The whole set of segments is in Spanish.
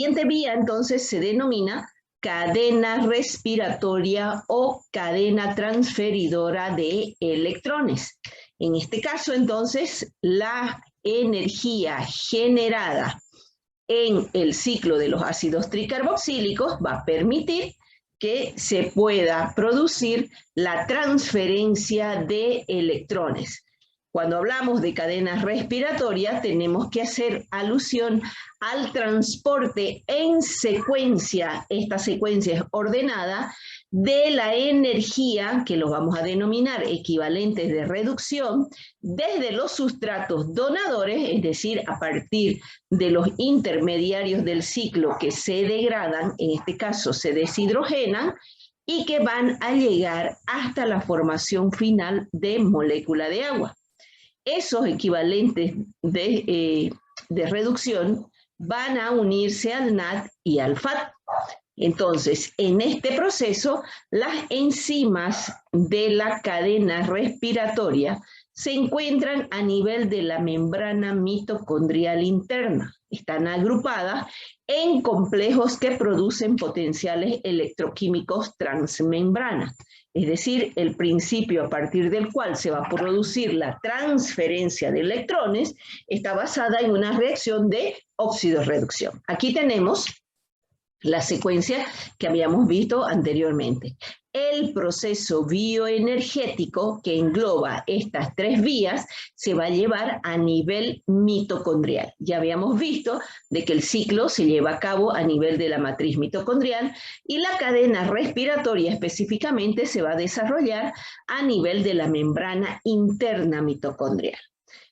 siguiente vía entonces se denomina cadena respiratoria o cadena transferidora de electrones. En este caso entonces la energía generada en el ciclo de los ácidos tricarboxílicos va a permitir que se pueda producir la transferencia de electrones. Cuando hablamos de cadenas respiratorias, tenemos que hacer alusión al transporte en secuencia, esta secuencia es ordenada, de la energía, que los vamos a denominar equivalentes de reducción, desde los sustratos donadores, es decir, a partir de los intermediarios del ciclo que se degradan, en este caso se deshidrogenan, y que van a llegar hasta la formación final de molécula de agua. Esos equivalentes de reducción van a unirse al NAD y al FAD. Entonces, en este proceso, las enzimas de la cadena respiratoria se encuentran a nivel de la membrana mitocondrial interna. Están agrupadas en complejos que producen potenciales electroquímicos transmembrana. Es decir, el principio a partir del cual se va a producir la transferencia de electrones está basada en una reacción de óxido-reducción. Aquí tenemos la secuencia que habíamos visto anteriormente. El proceso bioenergético que engloba estas tres vías se va a llevar a nivel mitocondrial. Ya habíamos visto de que el ciclo se lleva a cabo a nivel de la matriz mitocondrial y la cadena respiratoria específicamente se va a desarrollar a nivel de la membrana interna mitocondrial.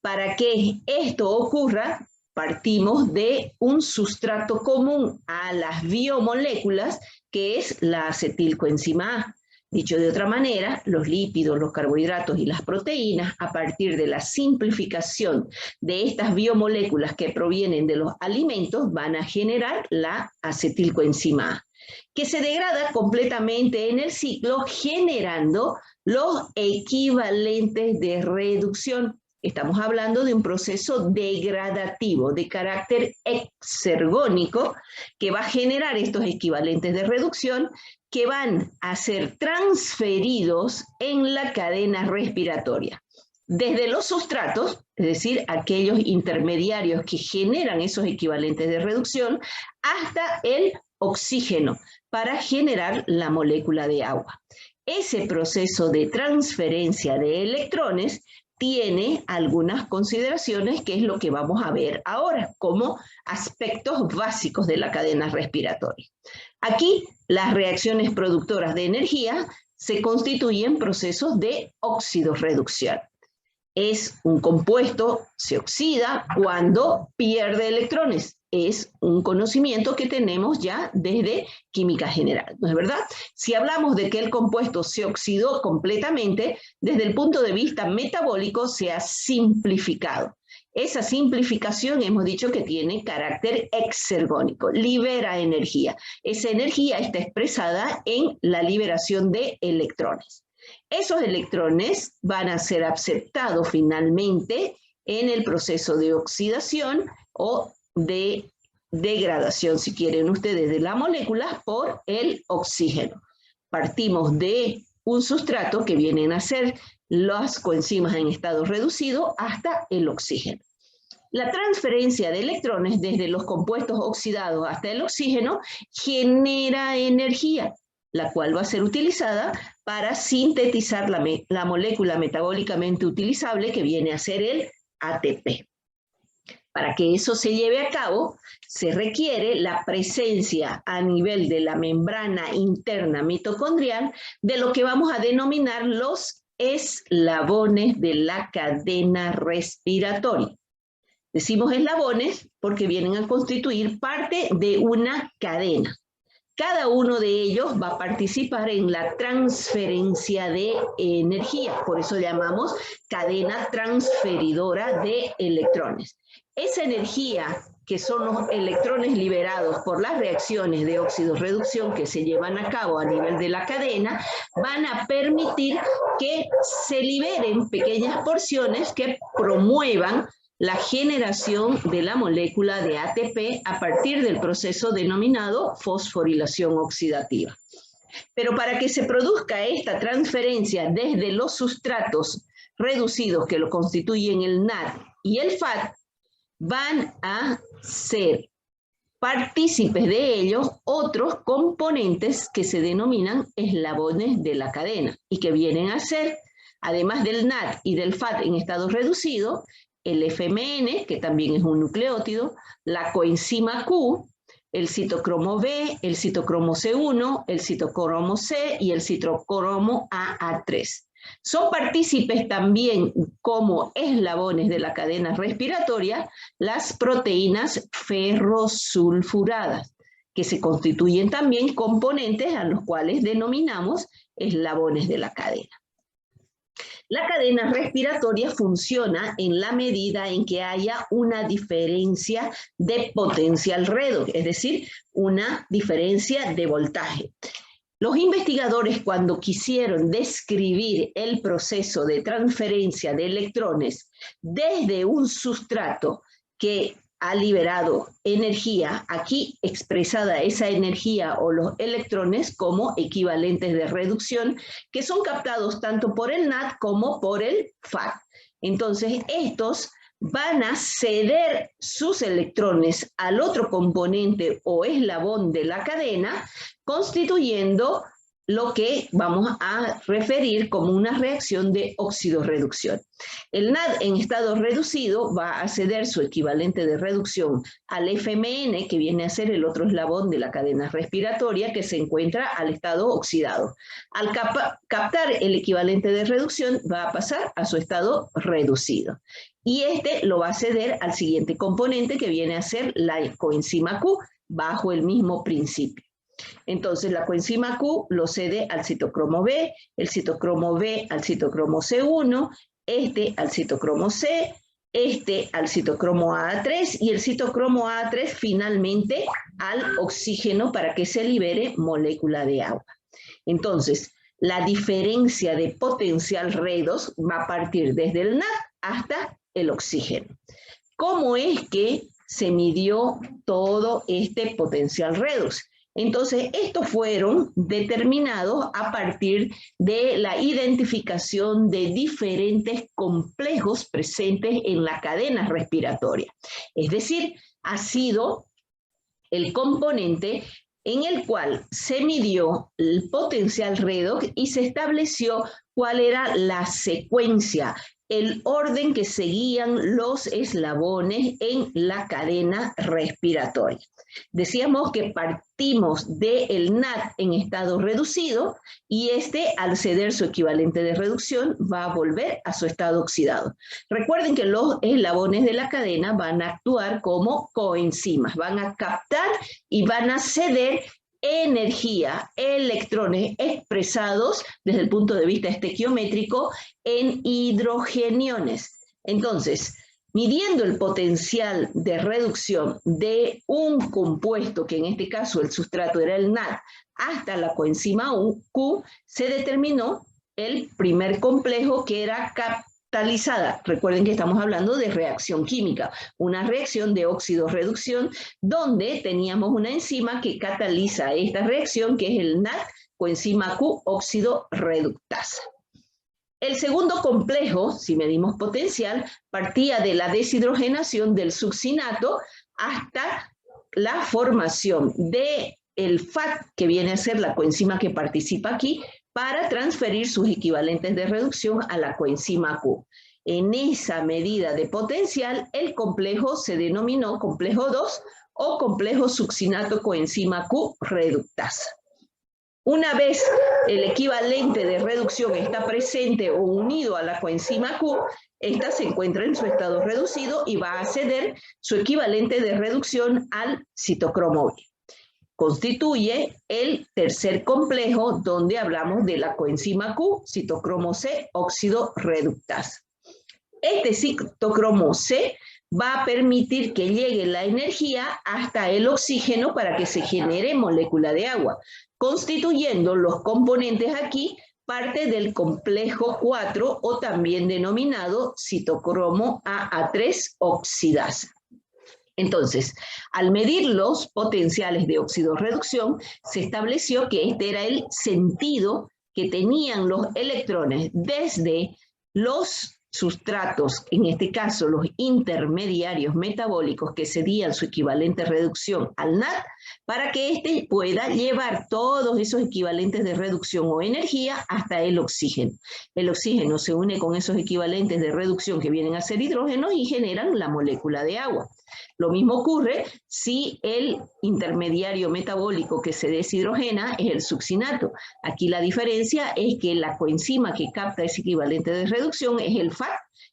Para que esto ocurra, partimos de un sustrato común a las biomoléculas, que es la acetilcoenzima A. Dicho de otra manera, los lípidos, los carbohidratos y las proteínas, a partir de la simplificación de estas biomoléculas que provienen de los alimentos, van a generar la acetilcoenzima A, que se degrada completamente en el ciclo, generando los equivalentes de reducción. Estamos hablando de un proceso degradativo de carácter exergónico que va a generar estos equivalentes de reducción que van a ser transferidos en la cadena respiratoria. Desde los sustratos, es decir, aquellos intermediarios que generan esos equivalentes de reducción, hasta el oxígeno para generar la molécula de agua. Ese proceso de transferencia de electrones tiene algunas consideraciones, que es lo que vamos a ver ahora, como aspectos básicos de la cadena respiratoria. Aquí, las reacciones productoras de energía se constituyen procesos de óxido-reducción. Es un compuesto, se oxida cuando pierde electrones. Es un conocimiento que tenemos ya desde química general, ¿no es verdad? Si hablamos de que el compuesto se oxidó completamente, desde el punto de vista metabólico se ha simplificado. Esa simplificación hemos dicho que tiene carácter exergónico, libera energía. Esa energía está expresada en la liberación de electrones. Esos electrones van a ser aceptados finalmente en el proceso de oxidación o de degradación, si quieren ustedes, de la molécula por el oxígeno. Partimos de un sustrato que vienen a ser las coenzimas en estado reducido hasta el oxígeno. La transferencia de electrones desde los compuestos oxidados hasta el oxígeno genera energía, la cual va a ser utilizada para sintetizar la molécula metabólicamente utilizable que viene a ser el ATP. Para que eso se lleve a cabo, se requiere la presencia a nivel de la membrana interna mitocondrial de lo que vamos a denominar los eslabones de la cadena respiratoria. Decimos eslabones porque vienen a constituir parte de una cadena. Cada uno de ellos va a participar en la transferencia de energía, por eso llamamos cadena transferidora de electrones. Esa energía, que son los electrones liberados por las reacciones de óxido-reducción que se llevan a cabo a nivel de la cadena, van a permitir que se liberen pequeñas porciones que promuevan la generación de la molécula de ATP a partir del proceso denominado fosforilación oxidativa. Pero para que se produzca esta transferencia desde los sustratos reducidos que lo constituyen el NAD y el FAD, van a ser partícipes de ellos otros componentes que se denominan eslabones de la cadena y que vienen a ser, además del NAD y del FAD en estado reducido, el FMN, que también es un nucleótido, la coenzima Q, el citocromo B, el citocromo C1, el citocromo C y el citocromo AA3. Son partícipes también como eslabones de la cadena respiratoria las proteínas ferrosulfuradas, que se constituyen también componentes a los cuales denominamos eslabones de la cadena. La cadena respiratoria funciona en la medida en que haya una diferencia de potencial redox, es decir, una diferencia de voltaje. Los investigadores, cuando quisieron describir el proceso de transferencia de electrones desde un sustrato que ha liberado energía, aquí expresada esa energía o los electrones como equivalentes de reducción, que son captados tanto por el NAD como por el FAD. Entonces, estos van a ceder sus electrones al otro componente o eslabón de la cadena, constituyendo lo que vamos a referir como una reacción de oxidorreducción. El NAD en estado reducido va a ceder su equivalente de reducción al FMN, que viene a ser el otro eslabón de la cadena respiratoria que se encuentra al estado oxidado. Al captar el equivalente de reducción va a pasar a su estado reducido. Y este lo va a ceder al siguiente componente que viene a ser la coenzima Q bajo el mismo principio. Entonces la coenzima Q lo cede al citocromo B, el citocromo B al citocromo C1, este al citocromo C, este al citocromo AA3 y el citocromo AA3 finalmente al oxígeno para que se libere molécula de agua. Entonces, la diferencia de potencial redox va a partir desde el NAD hasta el oxígeno. ¿Cómo es que se midió todo este potencial redox? Entonces, estos fueron determinados a partir de la identificación de diferentes complejos presentes en la cadena respiratoria. Es decir, ha sido el componente en el cual se midió el potencial redox y se estableció cuál era la secuencia, el orden que seguían los eslabones en la cadena respiratoria. Decíamos que partimos del NAD en estado reducido y este, al ceder su equivalente de reducción, va a volver a su estado oxidado. Recuerden que los eslabones de la cadena van a actuar como coenzimas, van a captar y van a ceder energía, electrones expresados desde el punto de vista estequiométrico en hidrogeniones. Entonces, midiendo el potencial de reducción de un compuesto, que en este caso el sustrato era el NAD, hasta la coenzima Q, se determinó el primer complejo que era catalizada. Recuerden que estamos hablando de reacción química, una reacción de óxido-reducción, donde teníamos una enzima que cataliza esta reacción, que es el NAD, coenzima Q, óxido reductasa. El segundo complejo, si medimos potencial, partía de la deshidrogenación del succinato hasta la formación del FAD, que viene a ser la coenzima que participa aquí, para transferir sus equivalentes de reducción a la coenzima Q. En esa medida de potencial, el complejo se denominó complejo 2 o complejo succinato-coenzima Q reductasa. Una vez el equivalente de reducción está presente o unido a la coenzima Q, esta se encuentra en su estado reducido y va a ceder su equivalente de reducción al citocromo B. Constituye el tercer complejo donde hablamos de la coenzima Q, citocromo C, óxido reductasa. Este citocromo C va a permitir que llegue la energía hasta el oxígeno para que se genere molécula de agua, constituyendo los componentes aquí parte del complejo 4 o también denominado citocromo AA3 oxidasa. Entonces, al medir los potenciales de oxidorreducción, se estableció que este era el sentido que tenían los electrones desde los sustratos, en este caso los intermediarios metabólicos que cedían su equivalente reducción al NAD, para que éste pueda llevar todos esos equivalentes de reducción o energía hasta el oxígeno. El oxígeno se une con esos equivalentes de reducción que vienen a ser hidrógenos y generan la molécula de agua. Lo mismo ocurre si el intermediario metabólico que se deshidrogena es el succinato. Aquí la diferencia es que la coenzima que capta ese equivalente de reducción es el FAT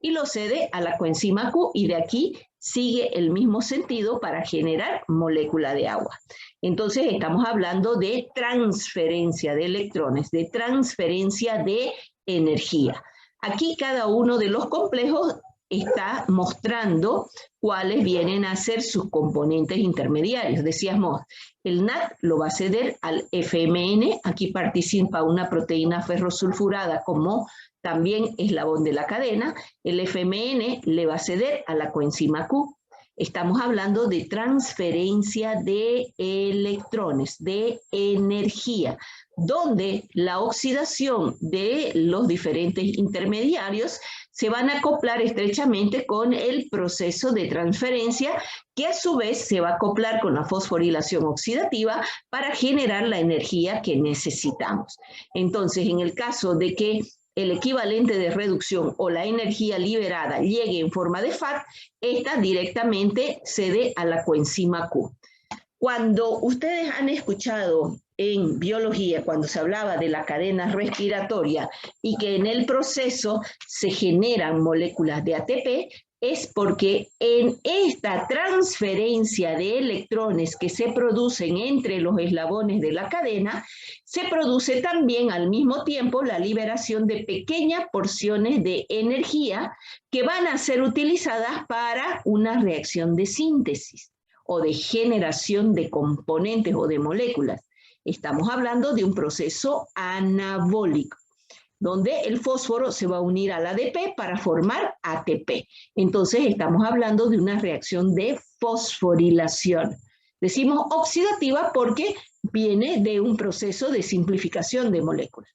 y lo cede a la coenzima Q, y de aquí sigue el mismo sentido para generar molécula de agua. Entonces estamos hablando de transferencia de electrones, de transferencia de energía. Aquí cada uno de los complejos está mostrando cuáles vienen a ser sus componentes intermediarios. Decíamos, el NAD lo va a ceder al FMN, aquí participa una proteína ferrosulfurada como también eslabón de la cadena. El FMN le va a ceder a la coenzima Q. Estamos hablando de transferencia de electrones, de energía, donde la oxidación de los diferentes intermediarios se van a acoplar estrechamente con el proceso de transferencia, que a su vez se va a acoplar con la fosforilación oxidativa para generar la energía que necesitamos. Entonces, en el caso de que el equivalente de reducción o la energía liberada llegue en forma de FAT, esta directamente cede a la coenzima Q. Cuando ustedes han escuchado en biología, cuando se hablaba de la cadena respiratoria y que en el proceso se generan moléculas de ATP, es porque en esta transferencia de electrones que se producen entre los eslabones de la cadena, se produce también al mismo tiempo la liberación de pequeñas porciones de energía que van a ser utilizadas para una reacción de síntesis o de generación de componentes o de moléculas. Estamos hablando de un proceso anabólico, donde el fósforo se va a unir al ADP para formar ATP. Entonces estamos hablando de una reacción de fosforilación. Decimos oxidativa porque viene de un proceso de simplificación de moléculas.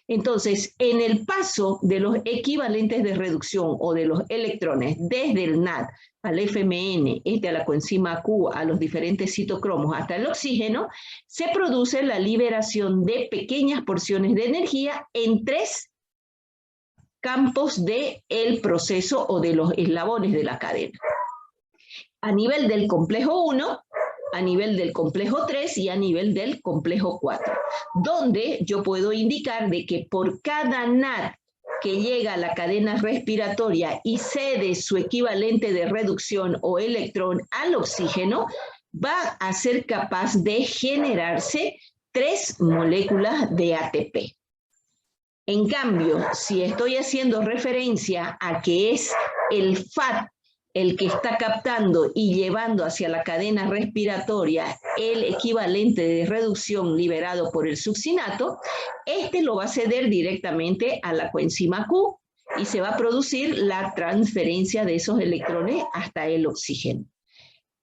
Entonces, en el paso de los equivalentes de reducción o de los electrones desde el NAD al FMN, a la coenzima Q, a los diferentes citocromos hasta el oxígeno, se produce la liberación de pequeñas porciones de energía en 3 campos del proceso o de los eslabones de la cadena. A nivel del complejo 1, a nivel del complejo 3 y a nivel del complejo 4, donde yo puedo indicar de que por cada NAD que llega a la cadena respiratoria y cede su equivalente de reducción o electrón al oxígeno, va a ser capaz de generarse 3 moléculas de ATP. En cambio, si estoy haciendo referencia a que es el FAT el que está captando y llevando hacia la cadena respiratoria el equivalente de reducción liberado por el succinato, este lo va a ceder directamente a la coenzima Q y se va a producir la transferencia de esos electrones hasta el oxígeno.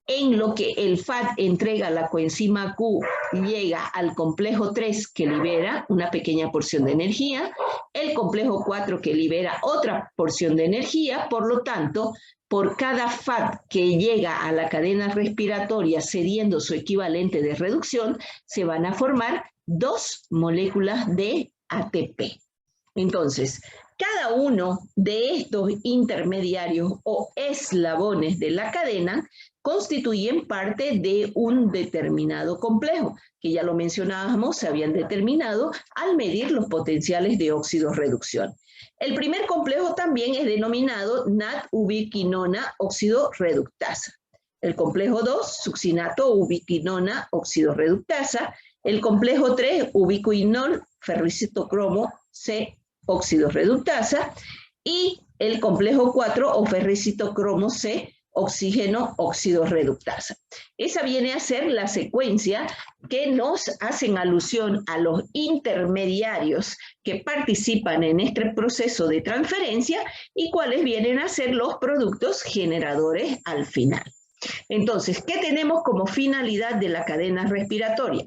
En lo que el FAT entrega a la coenzima Q, llega al complejo 3 que libera una pequeña porción de energía, el complejo 4 que libera otra porción de energía. Por lo tanto, por cada FAT que llega a la cadena respiratoria cediendo su equivalente de reducción, se van a formar 2 moléculas de ATP. Entonces, cada uno de estos intermediarios o eslabones de la cadena constituyen parte de un determinado complejo, que ya lo mencionábamos, se habían determinado al medir los potenciales de óxido-reducción. El primer complejo también es denominado NAD-ubiquinona óxido-reductasa. El complejo 2, succinato-ubiquinona óxido-reductasa. El complejo 3, ubiquinol ferricitocromo C óxido-reductasa. Y el complejo 4, o ferricitocromo C oxígeno, óxido reductasa. Esa viene a ser la secuencia que nos hacen alusión a los intermediarios que participan en este proceso de transferencia y cuáles vienen a ser los productos generadores al final. Entonces, ¿qué tenemos como finalidad de la cadena respiratoria?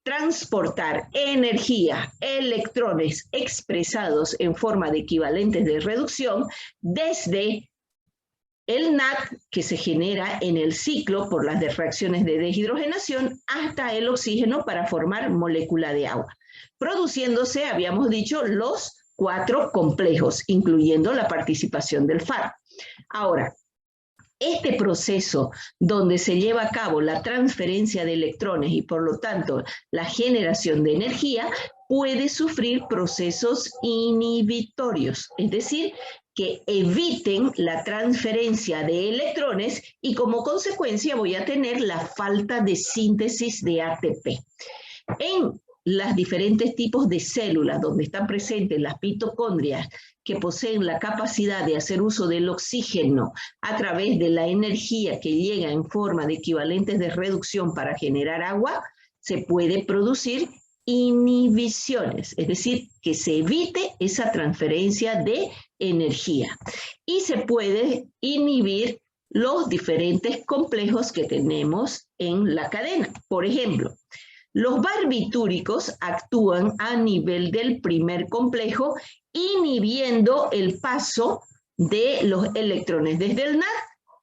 Transportar energía, electrones expresados en forma de equivalentes de reducción desde el NAD que se genera en el ciclo por las reacciones de deshidrogenación hasta el oxígeno para formar molécula de agua, produciéndose, habíamos dicho, los 4 complejos, incluyendo la participación del FAD. Ahora, este proceso donde se lleva a cabo la transferencia de electrones y por lo tanto la generación de energía puede sufrir procesos inhibitorios, es decir, que eviten la transferencia de electrones y como consecuencia voy a tener la falta de síntesis de ATP. En los diferentes tipos de células donde están presentes las mitocondrias que poseen la capacidad de hacer uso del oxígeno a través de la energía que llega en forma de equivalentes de reducción para generar agua, se puede producir inhibiciones, es decir, que se evite esa transferencia de energía. Y se puede inhibir los diferentes complejos que tenemos en la cadena. Por ejemplo, los barbitúricos actúan a nivel del primer complejo, inhibiendo el paso de los electrones desde el NAD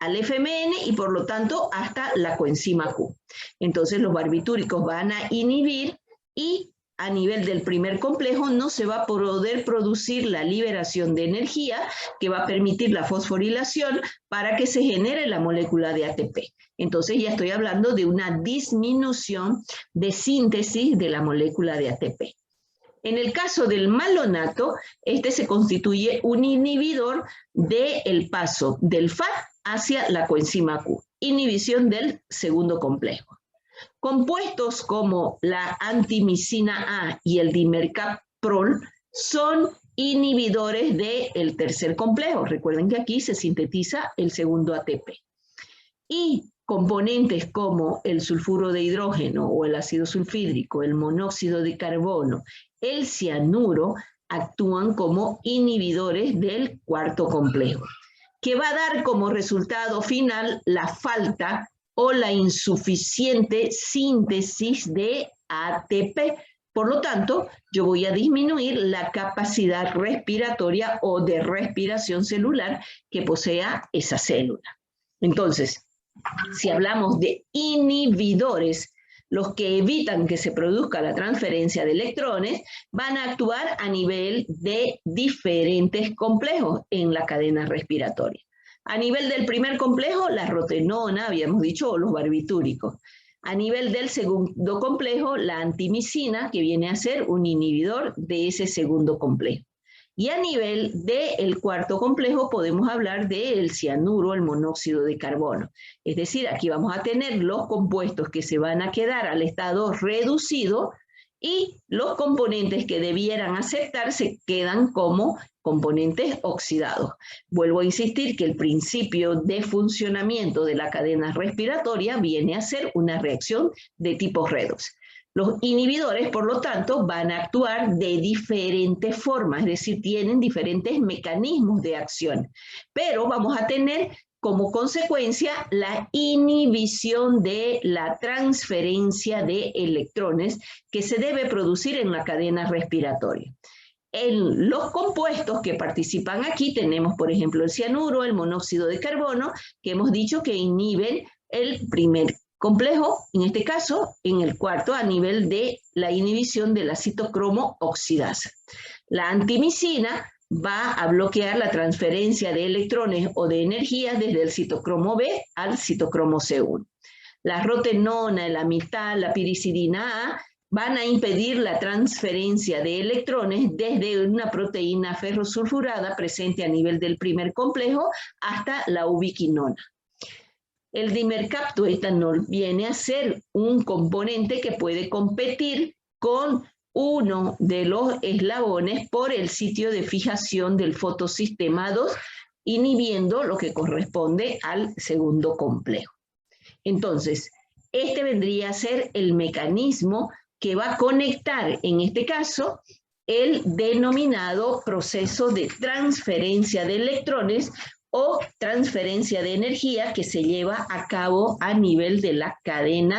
al FMN y por lo tanto hasta la coenzima Q. Entonces los barbitúricos van a inhibir y a nivel del primer complejo no se va a poder producir la liberación de energía que va a permitir la fosforilación para que se genere la molécula de ATP. Entonces ya estoy hablando de una disminución de síntesis de la molécula de ATP. En el caso del malonato, este se constituye un inhibidor del paso del FAD hacia la coenzima Q, inhibición del segundo complejo. Compuestos como la antimicina A y el dimercaprol son inhibidores del tercer complejo. Recuerden que aquí se sintetiza el segundo ATP. Y componentes como el sulfuro de hidrógeno o el ácido sulfídrico, el monóxido de carbono, el cianuro, actúan como inhibidores del cuarto complejo, que va a dar como resultado final la falta o la insuficiente síntesis de ATP. Por lo tanto, yo voy a disminuir la capacidad respiratoria o de respiración celular que posea esa célula. Entonces, si hablamos de inhibidores, los que evitan que se produzca la transferencia de electrones, van a actuar a nivel de diferentes complejos en la cadena respiratoria. A nivel del primer complejo, la rotenona, habíamos dicho, o los barbitúricos. A nivel del segundo complejo, la antimicina, que viene a ser un inhibidor de ese segundo complejo. Y a nivel del cuarto complejo podemos hablar del cianuro, el monóxido de carbono. Es decir, aquí vamos a tener los compuestos que se van a quedar al estado reducido y los componentes que debieran aceptarse quedan como componentes oxidados. Vuelvo a insistir que el principio de funcionamiento de la cadena respiratoria viene a ser una reacción de tipo redox. Los inhibidores, por lo tanto, van a actuar de diferentes formas, es decir, tienen diferentes mecanismos de acción, pero vamos a tener como consecuencia la inhibición de la transferencia de electrones que se debe producir en la cadena respiratoria. En los compuestos que participan aquí tenemos, por ejemplo, el cianuro, el monóxido de carbono, que hemos dicho que inhiben el primer complejo, en este caso, en el cuarto, a nivel de la inhibición de la citocromo oxidasa. La antimicina va a bloquear la transferencia de electrones o de energía desde el citocromo B al citocromo C1. La rotenona, el amital, la pirisidina A van a impedir la transferencia de electrones desde una proteína ferrosulfurada presente a nivel del primer complejo hasta la ubiquinona. El dimercaptoetanol viene a ser un componente que puede competir con uno de los eslabones por el sitio de fijación del fotosistema 2 inhibiendo lo que corresponde al segundo complejo. Entonces, este vendría a ser el mecanismo que va a conectar, en este caso, el denominado proceso de transferencia de electrones o transferencia de energía que se lleva a cabo a nivel de la cadena